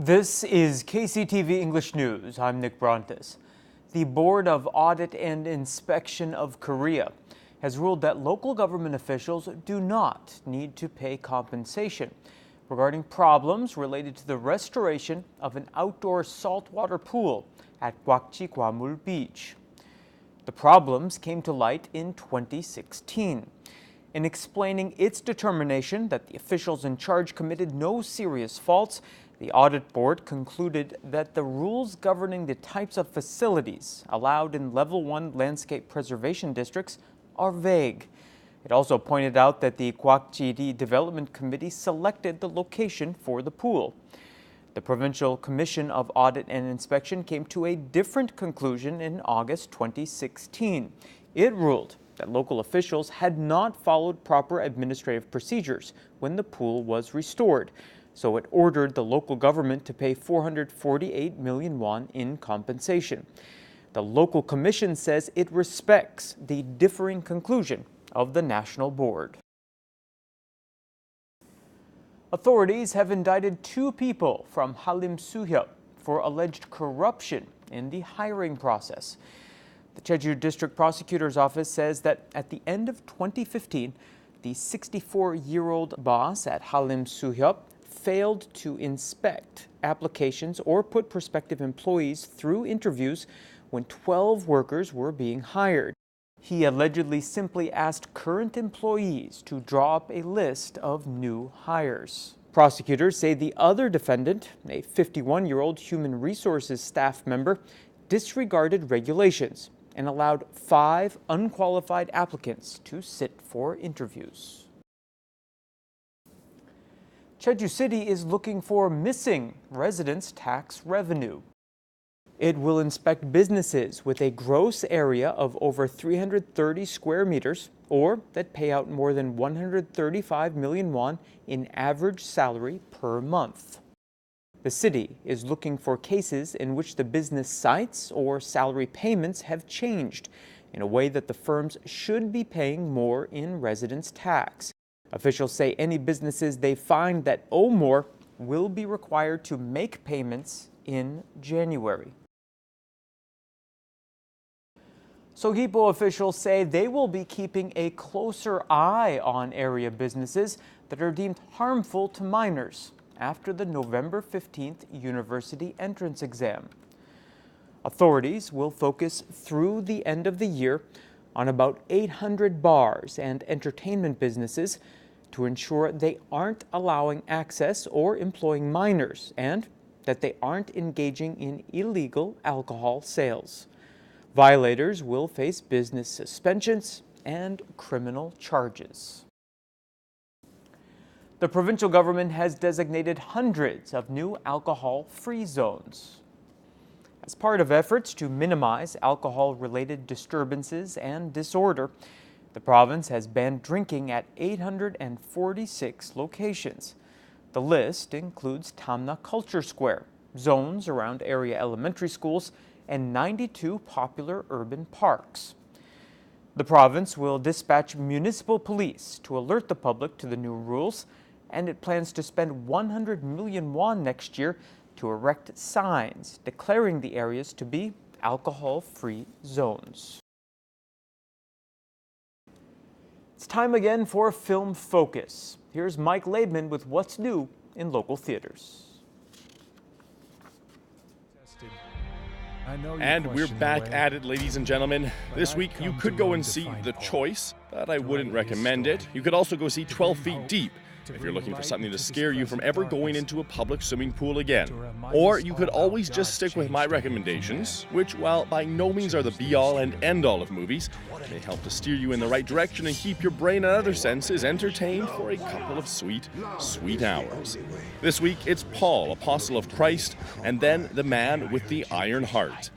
This is KCTV English News. I'm Nick Brontes. The Board of Audit and Inspection of Korea has ruled that local government officials do not need to pay compensation regarding problems related to the restoration of an outdoor saltwater pool at Gwakji Gwamul Beach. The problems came to light in 2016. In explaining its determination that the officials in charge committed no serious faults, the audit board concluded that the rules governing the types of facilities allowed in Level 1 landscape preservation districts are vague. It also pointed out that the Gwakji Development Committee selected the location for the pool. The Provincial Commission of Audit and Inspection came to a different conclusion in August 2016. It ruled that local officials had not followed proper administrative procedures when the pool was restored, so it ordered the local government to pay 448 million won in compensation. The local commission says it respects the differing conclusion of the National Board. Authorities have indicted 2 people from Halim Suhyep for alleged corruption in the hiring process. The Jeju District Prosecutor's Office says that at the end of 2015, the 64-year-old boss at Halim Suhyep failed to inspect applications or put prospective employees through interviews when 12 workers were being hired. He allegedly simply asked current employees to draw up a list of new hires. Prosecutors say the other defendant, a 51-year-old human resources staff member, disregarded regulations and allowed 5 unqualified applicants to sit for interviews. Jeju City is looking for missing residents' tax revenue. It will inspect businesses with a gross area of over 330 square meters or that pay out more than 135 million won in average salary per month. The city is looking for cases in which the business sites or salary payments have changed in a way that the firms should be paying more in residence tax. Officials say any businesses they find that owe more will be required to make payments in January. Sogipo officials say they will be keeping a closer eye on area businesses that are deemed harmful to minors after the November 15th university entrance exam. Authorities will focus through the end of the year on about 800 bars and entertainment businesses to ensure they aren't allowing access or employing minors and that they aren't engaging in illegal alcohol sales. Violators will face business suspensions and criminal charges. The provincial government has designated hundreds of new alcohol-free zones. As part of efforts to minimize alcohol-related disturbances and disorder, the province has banned drinking at 846 locations. The list includes Tamna Culture Square, zones around area elementary schools, and 92 popular urban parks. The province will dispatch municipal police to alert the public to the new rules, and it plans to spend 100 million won next year to erect signs declaring the areas to be alcohol-free zones. It's time again for Film Focus. Here's Mike Laidman with what's new in local theaters. And we're back at it, ladies and gentlemen. This week, you could go and see The Choice, but I wouldn't recommend it. You could also go see 12 Feet Deep, if you're looking for something to scare you from ever going into a public swimming pool again. Or you could always just stick with my recommendations, which, while by no means are the be-all and end-all of movies, may help to steer you in the right direction and keep your brain and other senses entertained for a couple of sweet, sweet hours. This week, it's Paul, Apostle of Christ, and then The Man with the Iron Heart.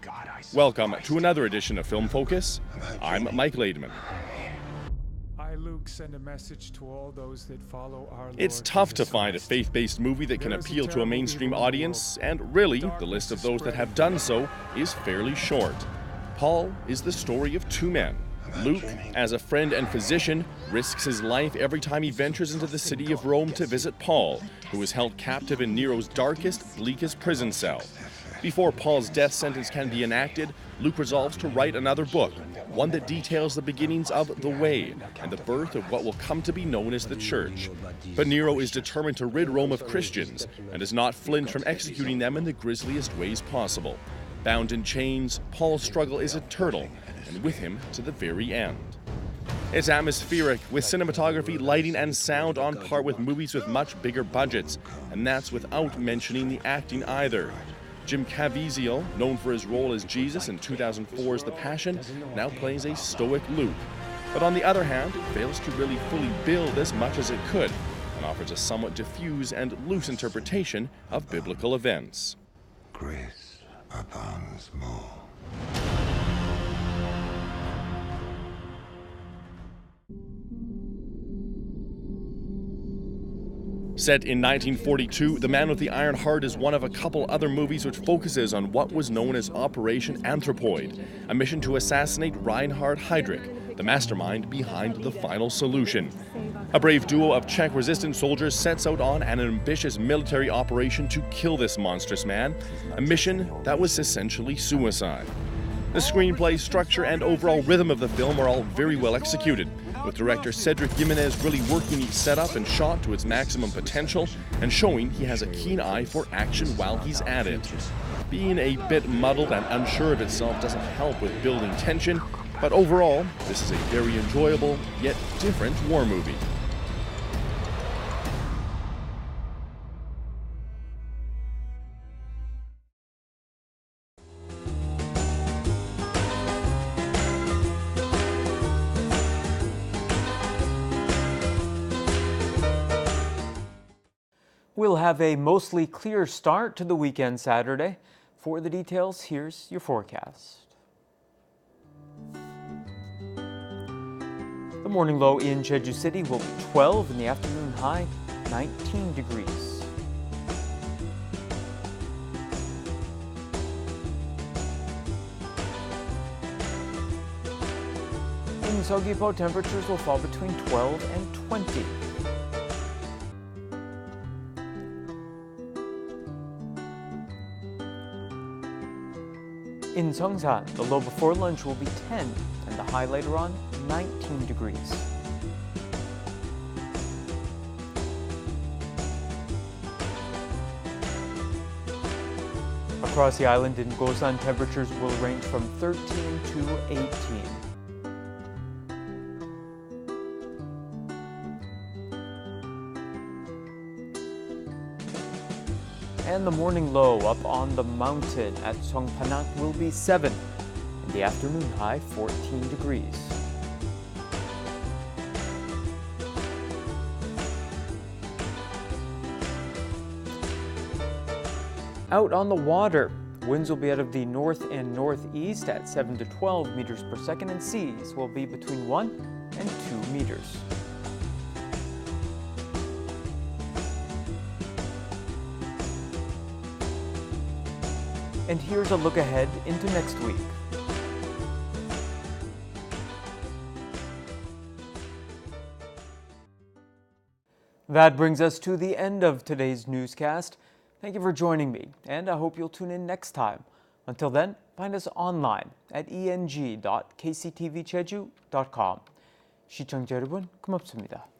Welcome to another edition of Film Focus. I'm Mike Laidman. Send a message to all those that follow our Lord. It's tough to find a faith-based movie that can appeal to a mainstream audience, and really, the list of those that have done so is fairly short. Paul is the story of 2 men, Luke, as a friend and physician, risks his life every time he ventures into the city of Rome to visit Paul, who is held captive in Nero's darkest, bleakest prison cell. Before Paul's death sentence can be enacted, Luke resolves to write another book, one that details the beginnings of the Way and the birth of what will come to be known as the Church. But Nero is determined to rid Rome of Christians and does not flinch from executing them in the grisliest ways possible. Bound in chains, Paul's struggle is eternal, and with him to the very end. It's atmospheric, with cinematography, lighting, and sound on par with movies with much bigger budgets, and that's without mentioning the acting either. Jim Caviezel, known for his role as Jesus in 2004's The Passion, now plays a stoic Luke. But on the other hand, it fails to really fully build as much as it could, and offers a somewhat diffuse and loose interpretation of biblical events. Grace abounds more. Set in 1942, The Man with the Iron Heart is one of a couple other movies which focuses on what was known as Operation Anthropoid, a mission to assassinate Reinhard Heydrich, the mastermind behind the final solution. A brave duo of Czech resistance soldiers sets out on an ambitious military operation to kill this monstrous man, a mission that was essentially suicide. The screenplay, structure, and overall rhythm of the film are all very well executed, with director Cedric Jimenez really working each setup and shot to its maximum potential and showing he has a keen eye for action while he's at it. Being a bit muddled and unsure of itself doesn't help with building tension, but overall, this is a very enjoyable, yet different war movie. We'll have a mostly clear start to the weekend Saturday. For the details, here's your forecast. The morning low in Jeju City will be 12 and the afternoon high 19 degrees. In Seogwipo, temperatures will fall between 12 and 20. In Seongsan, the low before lunch will be 10 and the high later on 19 degrees. Across the island in Gosan, temperatures will range from 13 to 18. And the morning low up on the mountain at Songpanak will be 7, and the afternoon high 14 degrees. Out on the water, winds will be out of the north and northeast at 7 to 12 meters per second, and seas will be between 1 and 2 meters. And here's a look ahead into next week. That brings us to the end of today's newscast. Thank you for joining me, and I hope you'll tune in next time. Until then, find us online at eng.kctvjeju.com. 시청자 여러분, 고맙습니다.